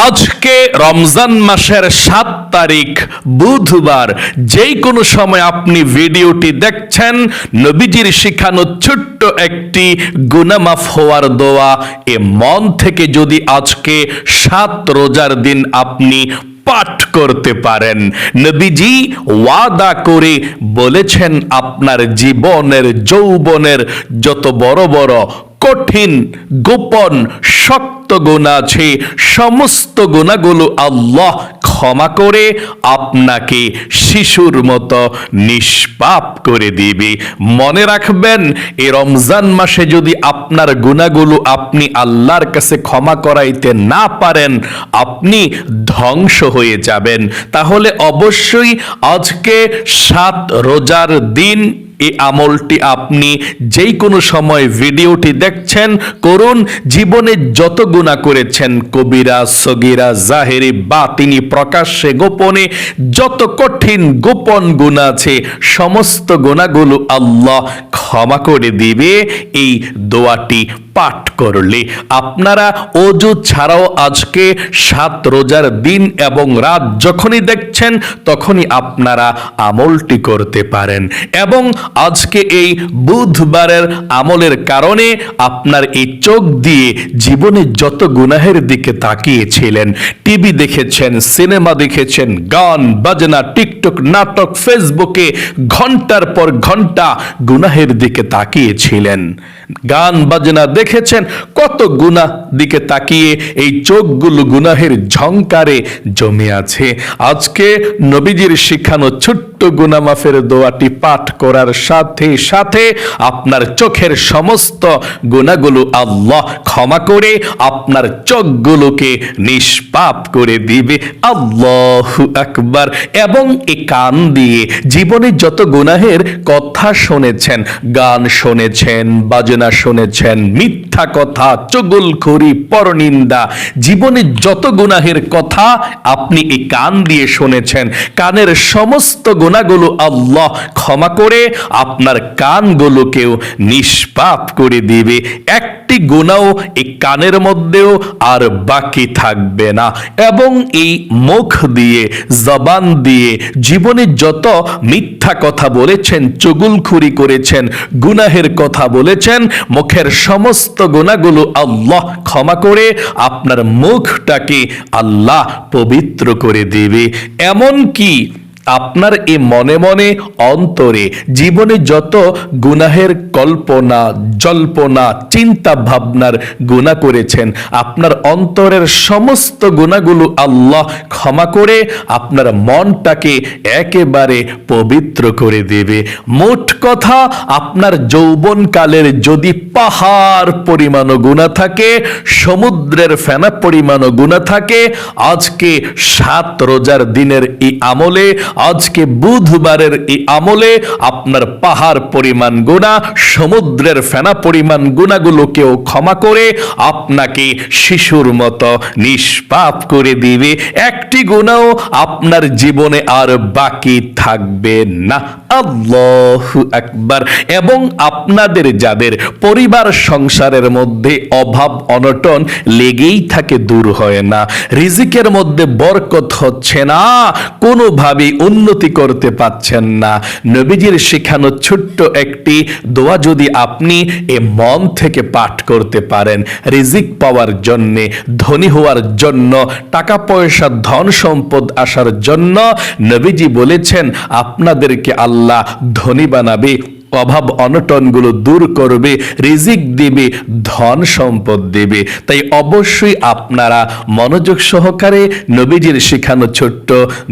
আজকে রমজান মাসের 7 তারিখ বুধবার, যেই কোনো সময় আপনি ভিডিওটি দেখছেন, নবীজির শিখানো ছোট্ট একটি গুনাহ মাফ হওয়ার দোয়া এ মন থেকে যদি আজকে 7 রোজার দিন আপনি পাঠ করতে পারেন, নবীজি ওয়াদা করে বলেছেন আপনার জীবনের যৌবনের যত বড় বড় কঠিন গোপন শক্ত গুনাহ আছে, সমস্ত গুনাহগুলো আল্লাহ ক্ষমা করে আপনাকে শিশুর মতো নিষ্পাপ করে দিবে। মনে রাখবেন, এই রমজান মাসে যদি আপনার গুনাহগুলো আপনি আল্লাহর কাছে ক্ষমা করাইতে না পারেন, আপনি ধ্বংস হয়ে যাবেন। তাহলে অবশ্যই আজকে 7 রোজার দিন এই আমলটি আপনি যেই কোনো সময় ভিডিওটি দেখছেন করুন। জীবনে যত গুনাহ করেছেন, কবিরা সগীরা জাহেরি বাতিনি প্রকাশ্যে গোপনে যত কঠিন গোপন গুনাহ আছে, সমস্ত গুনাহগুলো আল্লাহ ক্ষমা করে দিবে এই দোয়াটি পাঠ করলে। আপনারা ওযু ছাড়াও আজকে 7 রোজার দিন এবং রাত যখনই দেখছেন তখনই আপনারা আমলটি করতে পারেন। এবং আজকে এই বুধবারের আমলের কারণে আপনার এই চোখ দিয়ে জীবনে যত গুনাহের দিকে তাকিয়েছিলেন, টিভি দেখেছেন, সিনেমা দেখেছেন, গান বাজনা, টিকটক, নাটক, ফেসবুকে ঘন্টার পর ঘন্টা গুনাহের দিকে তাকিয়েছিলেন, গান বাজনা দেখেছেন, কত গুনাহ দিকে তাকিয়ে এই চোখগুলো গুনাহের ঝংকারে জমে আছে। আজকে নবীজির শিখানো ছোট্ট গুনাহ মাফের দোয়াটি পাঠ করার সাথে সাথে আপনার চোখের সমস্ত গুনাহগুলো আল্লাহ ক্ষমা করে আপনার চোখগুলোকে নিষ্পাপ করে দিবে। আল্লাহু আকবার। এবং এই কান দিয়ে জীবনে যত গুনাহের কথা শুনেছেন, গান শুনেছেন, বাজনা শুনেছেন, মিথ্যা কথা, চুগলখড়ি, পরনিন্দা, জীবনে যত গুনাহের কথা আপনি এই কান দিয়ে শুনেছেন, কানের সমস্ত গুনাহগুলো আল্লাহ ক্ষমা করে আপনার কানগুলোকেও নিষ্পাপ করে দিবে। একটি গুনাহ এই কানের মধ্যেও আর বাকি থাকবে না। এবং এই মুখ দিয়ে, জবান দিয়ে জীবনে যত মিথ্যা কথা বলেছেন, চুগলখড়ি করেছেন, গুনাহের কথা বলেছেন, মুখের সমস্ত গুনাহগুলো আল্লাহ ক্ষমা করে আপনার মুখটাকে আল্লাহ পবিত্র করে দেবে। এমন কি আপনার এই মনে মনে অন্তরে জীবনে যত গুনাহের কল্পনা জল্পনা চিন্তা ভাবনার গুনাহ করেছেন, আপনার অন্তরের সমস্ত গুনাহগুলো আল্লাহ ক্ষমা করে আপনার মনটাকে একেবারে পবিত্র করে দেবে। মোট কথা, আপনার যৌবনকালের যদি পাহাড় পরিমাণও গুনাহ থাকে, সমুদ্রের ফেনা পরিমাণও গুনাহ থাকে, আজকে 7 রোজার দিনের এই আমলে, আজকে বুধবারের এই আমলে আপনার পাহাড় পরিমাণ গুনাহ, সমুদ্রের ফেনা পরিমাণ গুনাহগুলোকেও ক্ষমা করে আপনাকে শিশুর মতো নিষ্পাপ করে দিবে। একটি গুনাহ আপনার জীবনে আর বাকি থাকবে না। আল্লাহু আকবার। এবং আপনাদের যাদের পরিবার সংসারের মধ্যে অভাব অনটন লেগেই থাকে, দূর হয় না, রিজিকের মধ্যে বরকত হচ্ছে না, কোনোভাবে উন্নতি করতে পাচ্ছেন না, নবীজির শেখানো ছোট্ট একটি দোয়া যদি আপনি এ মন থেকে পাঠ করতে পারেন, রিজিক পাওয়ার জন্য, ধনী হওয়ার জন্য, টাকা পয়সা ধন সম্পদ আসার জন্য, নবীজি বলেছেন আপনাদেরকে আল্লাহ ধনী বানাবে, অভাব অনটনগুলো দূর করবে, রিজিক দিবে, ধন সম্পদ দেবে। তাই অবশ্যই আপনারা মনোযোগ সহকারে নবীজির শেখানো ছোট্ট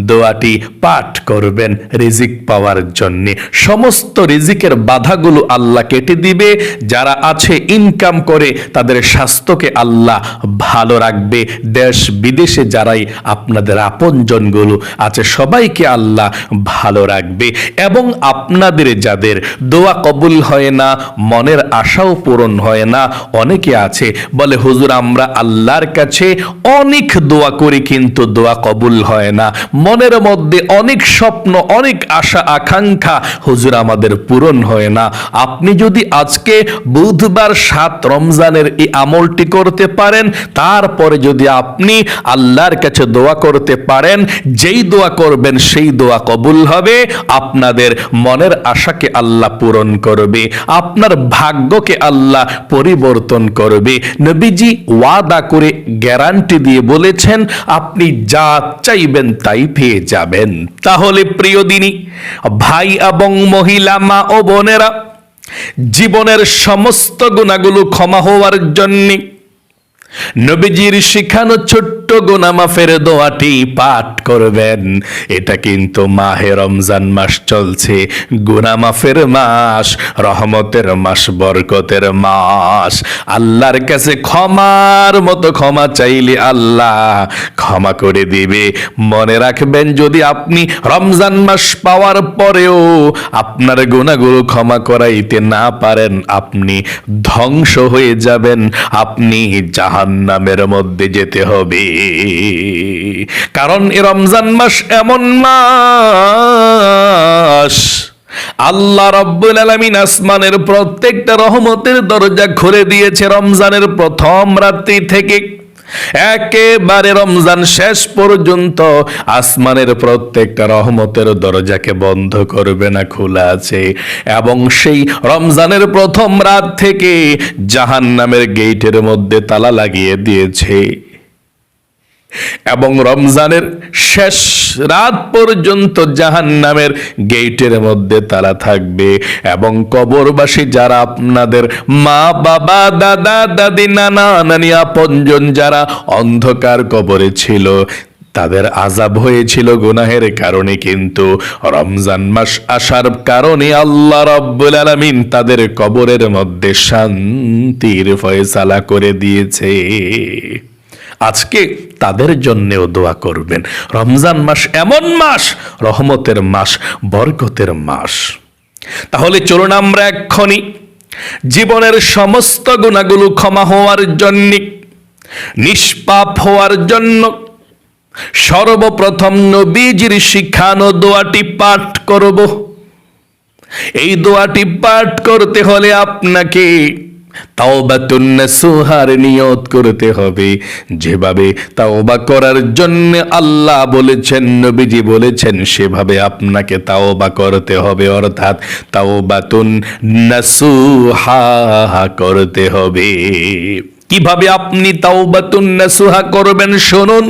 দোয়াটি পাঠ করবেন রিজিক পাওয়ার জন্য। সমস্ত রিজিকের বাধাগুলো আল্লাহ কেটে দিবে। যারা আছে ইনকাম করে তাদের স্বাস্থ্যকে আল্লাহ ভালো রাখবে। দেশ বিদেশে যারাই আপনাদের আপনজনগুলো আছে সবাইকে আল্লাহ ভালো রাখবে। এবং আপনাদের যাদের দোয়া কবুল হয় না, মনের আশাও পূরণ হয় না। অনেকে আছে বলে হুজুর আমরা আল্লাহর কাছে অনেক দোয়া করি কিন্তু দোয়া কবুল হয় না, মনের মধ্যে অনেক স্বপ্ন অনেক আশা আকাঙ্ক্ষা হুজুর আমাদের পূরণ হয় না। আপনি যদি আজকে বুধবার 7 রমজানের এই আমলটি করতে পারেন, তারপরে যদি আপনি আল্লাহর কাছে দোয়া করতে পারেন, যেই দোয়া করবেন সেই দোয়া কবুল হবে, আপনাদের মনের আশাকে আল্লাহ পূরণ করবে, আপনার ভাগ্যকে আল্লাহ পরিবর্তন করবে। নবীজি ওয়াদা করে গ্যারান্টি দিয়ে বলেছেন আপনি যা চাইবেন তাই পেয়ে যাবেন। তাহলে প্রিয় দিনী ভাই এবং মহিলা, মা ও বোনেরা, জীবনের সমস্ত গুনাহগুলো ক্ষমা হওয়ার জন্য নবীজির শিখানো ছোট্ট গুনাহ মাফের দোয়াটি পাঠ করবেন। এটা কিন্তু মাহে রমজান মাস চলছে, গুনাহ মাফের মাস, রহমতের মাস, বরকতের মাস। আল্লাহর কাছে ক্ষমার মতো ক্ষমা চাইলে আল্লাহ ক্ষমা করে দিবে। মনে রাখবেন, যদি আপনি রমজান মাস পাওয়ার পরেও আপনার গুনাহগুলো ক্ষমা করাইতে না পারেন, আপনি ধ্বংস হয়ে যাবেন, আপনি জাহান্নামের মধ্যে যেতে হবে। কারণ এ রমজান মাস এমন মাস, আল্লাহ রাব্বুল আলামিন আসমানের প্রত্যেকটা রহমতের দরজা খুলে দিয়েছে রমজানের প্রথম রাত্রি থেকে একেবারে রমজান শেষ পর্যন্ত। আসমানের প্রত্যেকটা রহমতের দরজাকে বন্ধ করবে না, খোলা আছে। এবং সেই রমজানের প্রথম রাত থেকে জাহান্নামের গেটের মধ্যে তালা লাগিয়ে দিয়েছে, এবং রমজানের শেষ রাত পর্যন্ত জাহান্নামের গেটের মধ্যে তালা থাকবে। এবং কবরবাসী যারা, আপনাদের মা বাবা, দাদা দাদি, নানা নানি, আপনজন যারা অন্ধকার কবরে ছিল, তাদের আযাব হয়েছিল গুনাহের কারণে, কিন্তু রমজান মাস আসার কারণে আল্লাহ রাব্বুল আলামিন তাদের কবরের মধ্যে শান্তির ফয়সালা করে দিয়েছে। আজকে তাদের জন্যেও দোয়া করবেন। রমজান মাস এমন মাস, রহমতের মাস, বরকতের মাস। তাহলে চলুন আমরা এক্ষুনি জীবনের সমস্ত গুনাহগুলো ক্ষমা হওয়ার জন্য, নিষ্পাপ হওয়ার জন্য সর্বপ্রথম নবীজির শিখানো দোয়াটি পাঠ করব। এই দোয়াটি পাঠ করতে হলে আপনাকে তাওবাতুন নাসুহার নিয়ত করতে হবে। যেভাবে তাওবা করার জন্য আল্লাহ বলেছেন, নবীজি বলেছেন, সেভাবে আপনাকে তাওবা করতে হবে, অর্থাৎ তাওবাতুন নাসুহা করতে হবে। কিভাবে আপনি তাওবাতুন নাসুহা করবেন শুনুন।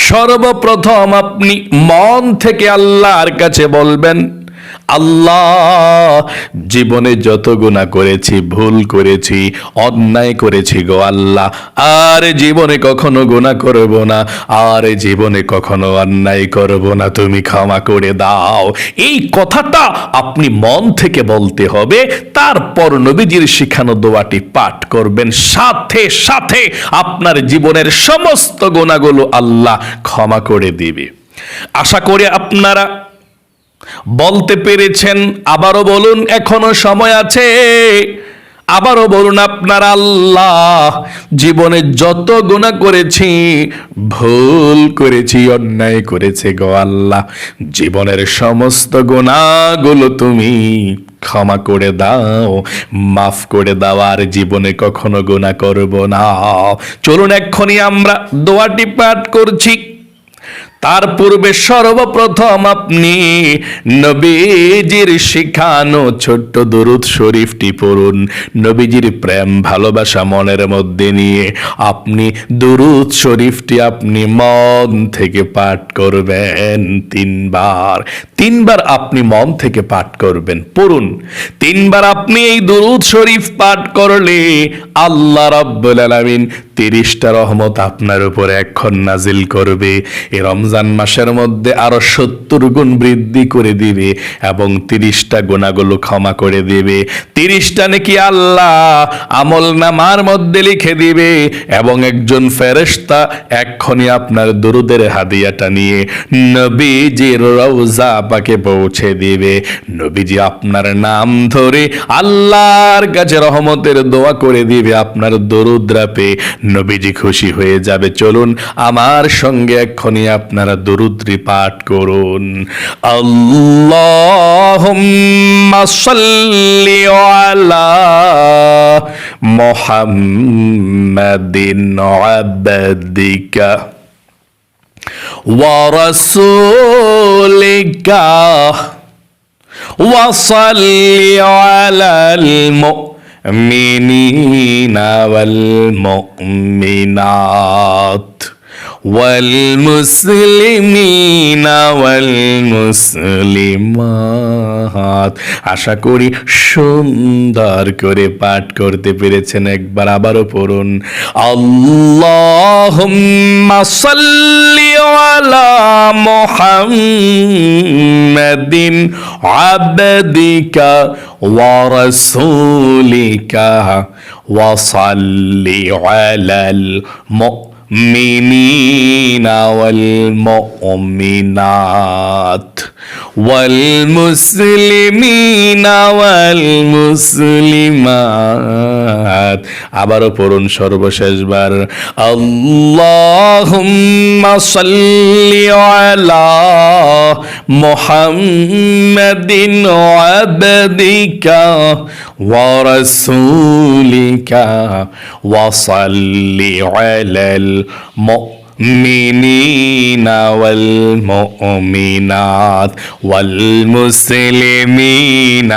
সর্বপ্রথম আপনি মন থেকে আল্লাহর কাছে বলবেন, আল্লাহ, জীবনে যত গুনাহ করেছি, ভুল করেছি, অন্যায় করেছি গো আল্লাহ, আর জীবনে কখনো গুনাহ করব না, আর জীবনে কখনো অন্যায় করব না, তুমি ক্ষমা করে দাও। এই কথাটা আপনি মন থেকে বলতে হবে। তারপর নবীজির শিখানো দোয়াটি পাঠ করবেন, সাথে সাথে আপনার জীবনের সমস্ত গুনাহগুলো আল্লাহ ক্ষমা করে দিবে। আশা করি আপনারা বলতে পেরেছেন। আবারও বলুন, এখনো সময় আছে। আবারও বলুন আপনারা, আল্লাহ, জীবনে যত গুনাহ করেছি, ভুল করেছি, অন্যায় করেছে গো আল্লাহ, জীবনের সমস্ত গুনাহগুলো তুমি ক্ষমা করে দাও, মাফ করে দাও, আর জীবনে কখনো গুনাহ করব না। চলুন এক্ষুনি আমরা দোয়াটি পাঠ করছি। তার পূর্বে সর্বপ্রথম আপনি নবীজির শিখানো ছোট্ট দরুদ শরীফটি পড়ুন। নবীজির প্রেম ভালোবাসা মনের মধ্যে নিয়ে আপনি দরুদ শরীফটি আপনি মন থেকে পাঠ করবেন 3 বার। 3 বার আপনি মন থেকে পাঠ করবেন, পড়ুন। 3 বার আপনি এই দরুদ শরীফ পাঠ করলে আল্লাহ রাব্বুল আলামিন 30টা রহমত আপনার উপর এখন নাজিল করবে। এই রমজান মাসের মধ্যে আরো 70 গুণ বৃদ্ধি করে দিবে এবং 30টা গুনাহগুলো ক্ষমা করে দিবে। 30টা নাকি আল্লাহ আমল নামার মধ্যে লিখে দিবে এবং একজন ফেরেশতা এক্ষুনি আপনার দরুদের হাদিয়াটা নিয়ে নবীজির রওজা পাকে পৌঁছে দিবে। নবীজি আপনার নাম ধরে আল্লাহর কাছে রহমতের দোয়া করে দিবে, আপনার দরুদ রাপে নবীজি খুশি হয়ে যাবে। চলুন আমার সঙ্গে এক্ষুনি আপনারা দরুদটি পাঠ করুন। আল্লাহুম্মা সাল্লি আলা মুহাম্মাদিন আবদিকা ওয়া রাসূলিকা ওয়া সাল্লি আলাল মুমিনিনা ওয়াল মুমিনাত ওয়াল মুসলিমিনা ওয়াল মুসলিমাত। আশা করি সুন্দর করে পাঠ করতে পেরেছেন। একবার আবারও পড়ুন। আল্লাহুম্মা সাল্লি আলা মুহাম্মাদিন আবদিকা ওয়া রাসূলিকা ওয়া সাল্লি আলাল المؤمنين والمؤمنات والمسلمين والمسلمات। আবারও পড়ুন সর্বশেষবার। আল্লাহুম্মা সাল্লি আলা মুহাম্মাদিন আবদিকা ওয়া রাসূলিকা ওয়া সাল্লি আলাল المؤمنين والمؤمنات والمسلمين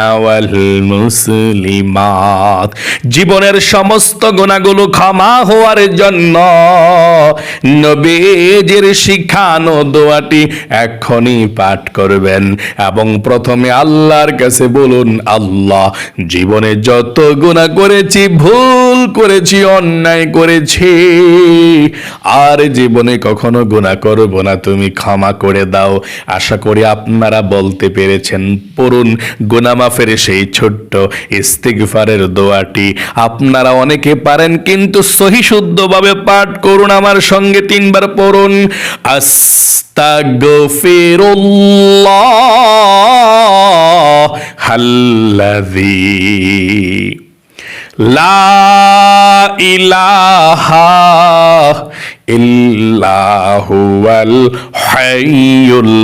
والمسلمات। জীবনের সমস্ত গুনাহগুলো ক্ষমা হওয়ার জন্য নবীজির শিখানো দোয়াটি এখনই পাঠ করবেন এবং প্রথমে আল্লাহর কাছে বলুন, আল্লাহ জীবনে যত গুনাহ করেছি, ভুল করেছি, অন্যায় করেছি, আর জীবনে কখনো গুনাহ করব না, তুমি ক্ষমা করে দাও। আশা করি আপনারা বলতে পেরেছেন। পড়ুন গুনাহ মাফের সেই ছোট্ট ইস্তিগফারের দোয়াটি। আপনারা অনেকে পারেন কিন্তু সহি শুদ্ধভাবে পাঠ করুন আমার সঙ্গে। 3 বার পড়ুন। আস্তাগফিরুল্লাহাল্লাযী লা ইলাহা ইল্লা হুয়াল হাইয়ুল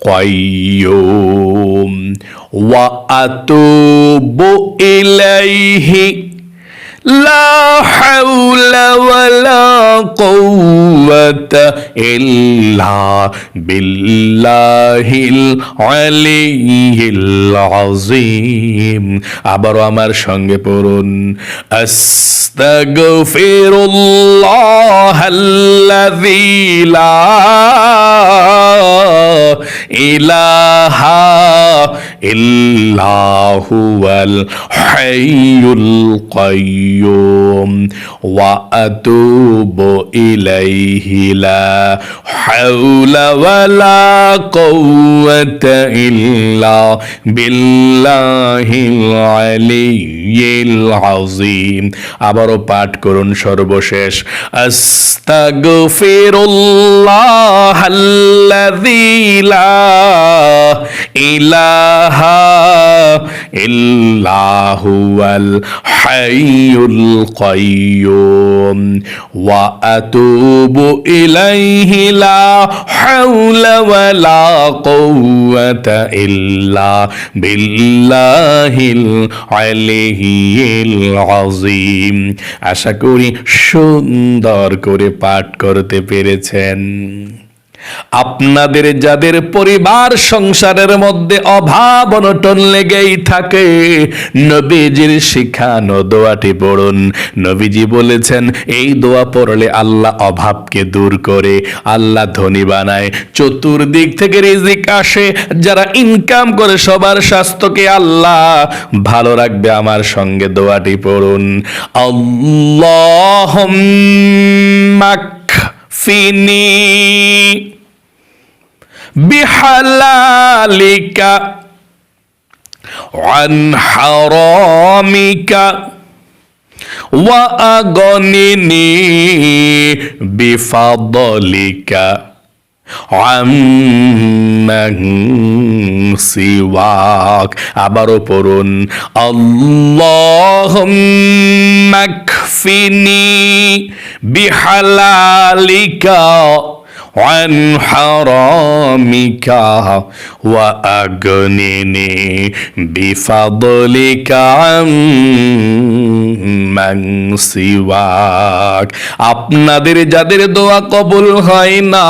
কাইয়্যুম ওয়া আতুবু ইলাইহি লা হাওলা ওয়ালা কুওয়াতা ইল্লা বিল্লাহিল আলিয়্যিল আযীম। আবারও আমার সঙ্গে পড়ুন। আস্তাগফিরুল্লাহাল্লাযী লা ইলাহা ইল্লা হুয়াল হাইয়ুল কাইয়্যুম ওয়া আতুবু ইলাইহি লা হাওলা ওয়ালা কুওয়াতা ইল্লা বিল্লাহিল আলিয়্যিল আযীম। আবারও পাঠ করুন সর্বশেষ। আস্তাগফিরুল্লাহাল্লাযী লা ইলাহা ইল্লা হুয়াল হাইয়ুল কাইয়্যুম ওয়া আতুবু ইলাইহি লা হাওলা ওয়ালা কুওয়াতা ইল্লা বিল্লাহিল আলিয়্যিল আযীম। আশা করি সুন্দর করে পাঠ করতে পেরেছেন। আপনাদের যাদের পরিবার সংসারের মধ্যে অভাব অনটন লেগেই থাকে, নবীজির শিখানো দোয়াটি পড়ুন। নবীজি বলেছেন এই দোয়া পড়লে আল্লাহ অভাবকে দূর করে, আল্লাহ ধনী বানায়, চতুর্দিক থেকে রিজিক আসে, যারা ইনকাম করে সবার স্বাস্থ্যকে আল্লাহ ভালো রাখবে। আমার সঙ্গে দোয়াটি পড়ুন, আল্লাহুম্মা কফিনি বিহালালিকা আন হারামিকা ওয়া আগনিনি বিফাদলিকা আম্মান সিওয়াক। আবারও পড়ুন, আল্লাহুম্মা কফিনি বিহালালিকা عن حرامك وأغنني بفضلك عمن سواك। আপনাদের যাদের দোয়া কবুল হয় না,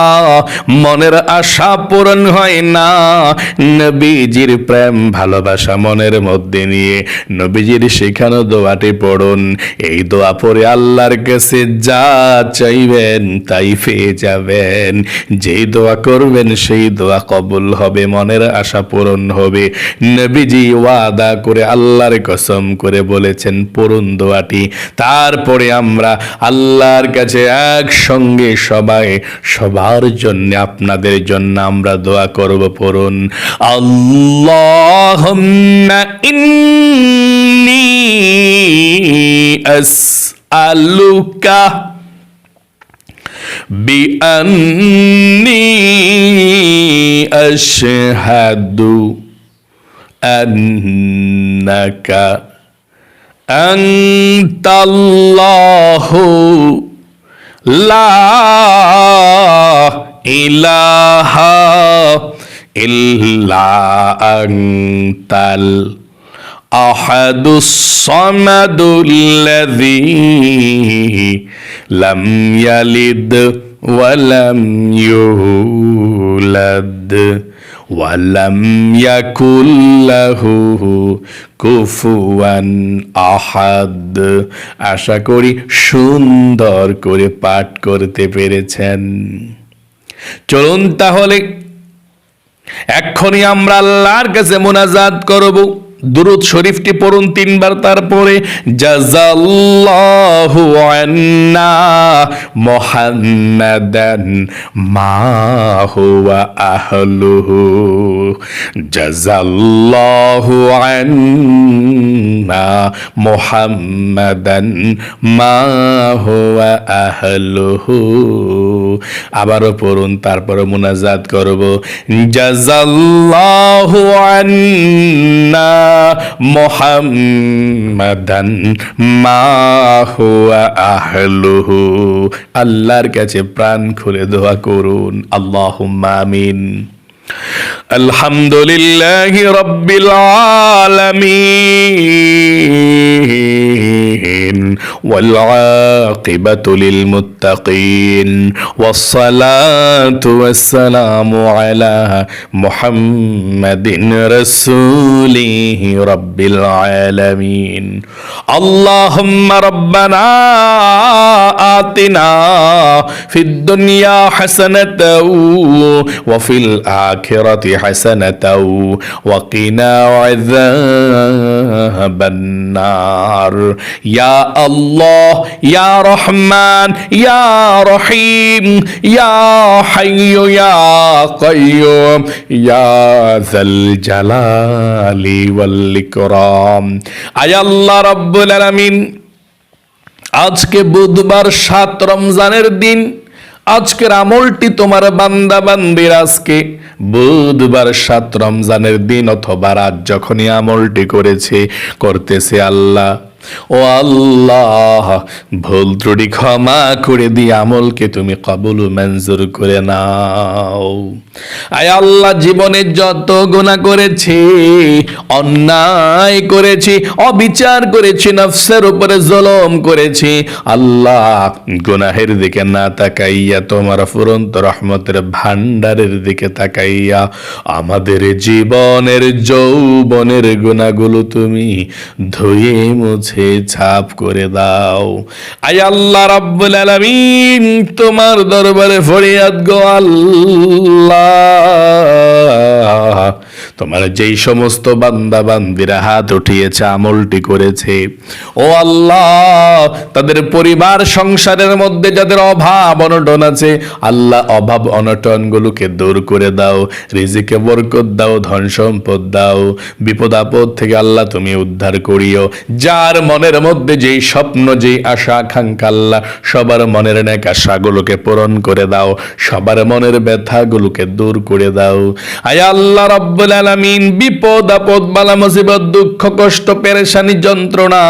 মনের আশা পূরণ হয় না, নবীজির প্রেম ভালোবাসা মনের মধ্যে নিয়ে নবীজির শেখানো দোয়াটি পড়ুন। এই দোয়া পড়ে আল্লাহর কাছে যা চাইবেন তাই পেয়ে যাবেন। যেই দোয়া করবেন সেই দোয়া কবুল হবে, মনের আশা পূরণ হবে। নবীজি ওয়াদা করে আল্লাহর কসম করে বলেছেন পড়ুন দোয়াটি। তারপরে আমরা আল্লাহর কাছে একসঙ্গে সবাই সবার জন্য আপনাদের জন্য আমরা দোয়া করব। পড়ুন, আল্লাহুম্মা ইন্নী আসআলুকা بأني أشهد أنك أنت الله لا إله إلا أنت الأحد الصمد الذي لم يلد ولم يولد ولم يكن له কুফুয়ান আহাদ। আশা করি সুন্দর করে পাঠ করতে পেরেছেন। চলুন তাহলে এক্ষুনি আমরা আল্লাহর কাছে মুনাজাত করব। দুরূদ শরীফটি পড়ুন 3 বার, তারপরে জাযাল্লাহু আন্না মুহাম্মাদান মা হুয়া আহলুহু, জাযাল্লাহু আন্না মুহাম্মাদান মা হুয়া আহলুহু। আবারও পড়ুন, তারপরে মুনাজাত করব, জাযাল্লাহু আন্না মুহাম্মাদান মা হুয়া আহলুহু। আল্লাহর কাছে প্রাণ খুলে দোয়া করুন, আল্লাহুম্মা আমিন। আলহামদুলিল্লাহি রাব্বিল আলামিন ওয়াল আকিবাতু লিল মুত্তাকিন ওয়াসসালাতু ওয়াসসালামু আলা মুহাম্মাদিন রাসূলিহি রাব্বিল আলামিন। আল্লাহুম্মা রাব্বানা আতিনা ফিদ দুনিয়া হাসানাতাও ওয়া ফিল আখিরাতি হাসানাতাও ওয়া কিনা আযাবান নার। ইয়া আল্লাহ, ইয়া রহমান, ইয়া রহিম, ইয়া হাইয়্যু ইয়া কাইয়্যুম, ইয়া যাল জালালি ওয়াল ইকরাম। আয় আল্লাহ রাব্বুল আলামিন, আজকে বুধবার 7 রমজানের দিন। আজকের আমলটি তোমার বান্দা বান্দির আজকে বুধবার 7 রমজানের দিন অথবা রাত যখনই আমলটি করতেছে আল্লাহ ও আল্লাহ, ভুল ত্রুটি ক্ষমা করে দিয়ে আমলকে তুমি কবুল ও মঞ্জুর করে নাও। আয় আল্লাহ, জীবনে যত গুনাহ করেছি, অন্যায় করেছি, অবিচার করেছি, নফসের উপরে জুলুম করেছি, আল্লাহ গুনাহের দিকে না তাকাইয়া তোমার ফুরন্ত রহমতের ভান্ডারের দিকে তাকাইয়া আমাদের জীবনের যৌবনের গুনাহগুলো তুমি ধুয়ে মুছে ছাপ করে দাও। আয় আল্লাহ রাব্বুল আলামিন, তোমার দরবারে ফরিয়াদ গো আল্লাহ, তোমার যেই সমস্ত বান্দা বান্দিরা হাত উঠিয়েছে, আমলটি করেছে, ও আল্লাহ, তাদের পরিবার সংসারের মধ্যে যাদের অভাব অনটন আছে, আল্লাহ অভাব অনটন গুলোকে দূর করে দাও, রিজিকে বরকত দাও, ধন সম্পদ দাও, বিপদ আপদ থেকে আল্লাহ তুমি উদ্ধার করিও। যার মনের মধ্যে যেই স্বপ্ন, যেই আশা আকাঙ্ক্ষা, আল্লাহ সবার মনের নেক আশাগুলোকে পূরণ করে দাও, সবার মনের ব্যথাগুলোকে দূর করে দাও। আয় আল্লাহ রাব্বুল আলামিন, বিপদ আপদ বালা মুসিবত দুঃখ কষ্ট পেরেশানি যন্ত্রণা,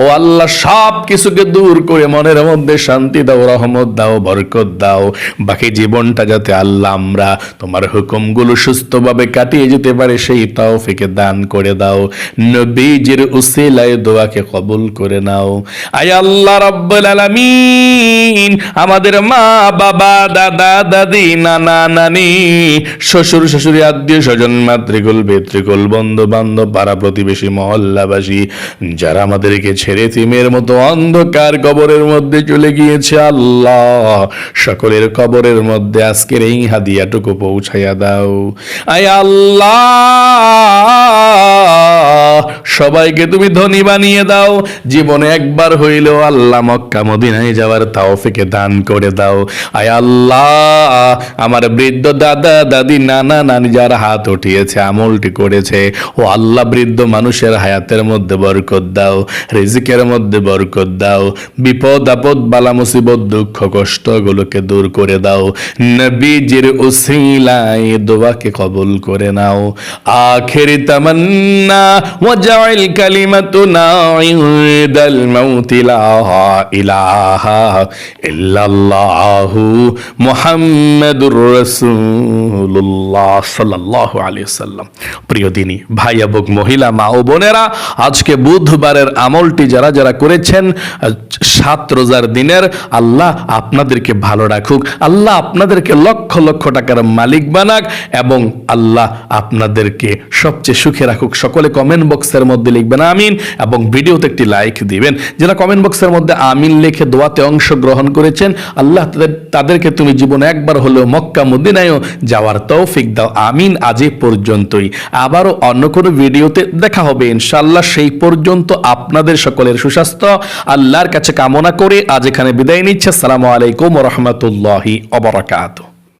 ও আল্লাহ সব কিছুকে দূর করে মনের মধ্যে শান্তি দাও, রহমত দাও, বরকত দাও। বাকি জীবনটা যাতে আল্লাহ আমরা তোমার হুকুমগুলো সুস্থভাবে কাটিয়ে যেতে পারে সেই তৌফিকে দান করে দাও। নবীজির উসিলায় দোয়াকে কবুল করে নাও। আয় আল্লাহ রাব্বুল আলামিন, আমাদের মা বাবা, দাদা দাদি, নানা নানি, শ্বশুর শাশুড়ি, আত্মীয় স্বজন, মাতৃকুল পিতৃকুল, বন্ধু বান্ধব, পাড়া প্রতিবেশী, মহল্লাবাসী, যারা আমাদেরকে ছেড়ে তিমের মতো অন্ধকার কবরের মধ্যে চলে গিয়েছে, আল্লাহ সকলের কবরের মধ্যে আজকের এই হাদিয়াটুকু পৌঁছাইয়া দাও। আয় আল্লাহ, সবাইকে তুমি ধনী বানিয়ে দাও। জীবনে একবার হইলেও আল্লাহ মক্কা মদিনায় যাওয়ার তৌফিকে দান করে দাও। আয় আল্লাহ, আমার বৃদ্ধ দাদা দাদি, নানা নানি যারা হাত উঠিয়েছে, আমলটি করেছে, ও আল্লাহ বৃদ্ধ মানুষের হায়াতের মধ্যে বরকত দাও, রিজিকের মধ্যে বরকত দাও, বিপদ আপদ বালা মুসিবত দুঃখ কষ্ট গুলোকে দূর করে দাও। নবীজির উসিলায় দোয়াকে কবুল করে নাও। আখিরি তামান্না ওয়াজআল কালিমাতুনা ইনদাল মাউতি লা ইলাহা ইল্লাল্লাহু মুহাম্মাদুর রাসূলুল্লাহ সাল্লাল্লাহু আলাইহি ওয়াসাল্লাম। প্রিয় দিনী ভাই এবং মহিলা, মা ও বোনেরা, আজকে বুধবারের আমলটি যারা যারা করেছেন 7 রোজার দিনের, আল্লাহ আপনাদেরকে ভালো রাখুক, আল্লাহ আপনাদেরকে লক্ষ লক্ষ টাকার মালিক বানাক, এবং আল্লাহ আপনাদেরকে সবচেয়ে সুখে রাখুক। সকলে কমেন্ট বক্সের মধ্যে লিখবেন আমিন, এবং ভিডিওতে একটি লাইক দিবেন। যারা কমেন্ট বক্সের মধ্যে আমিন লিখে দোয়াতে অংশগ্রহণ করেছেন, আল্লাহ তাদেরকে তুমি জীবনে একবার হলেও মক্কা মদিনায়ও যাওয়ার তৌফিক দাও। আমিন। আজ এ পর্যন্তই, আবারও অন্য কোনো ভিডিওতে দেখা হবে ইনশাআল্লাহ। সেই পর্যন্ত আপনাদের সকলের সুস্বাস্থ্য আল্লাহর কাছে কামনা করে আজ এখানে বিদায় নিচ্ছে। আসসালামু আলাইকুম ওয়া রাহমাতুল্লাহি ওয়া বারাকাতুহু।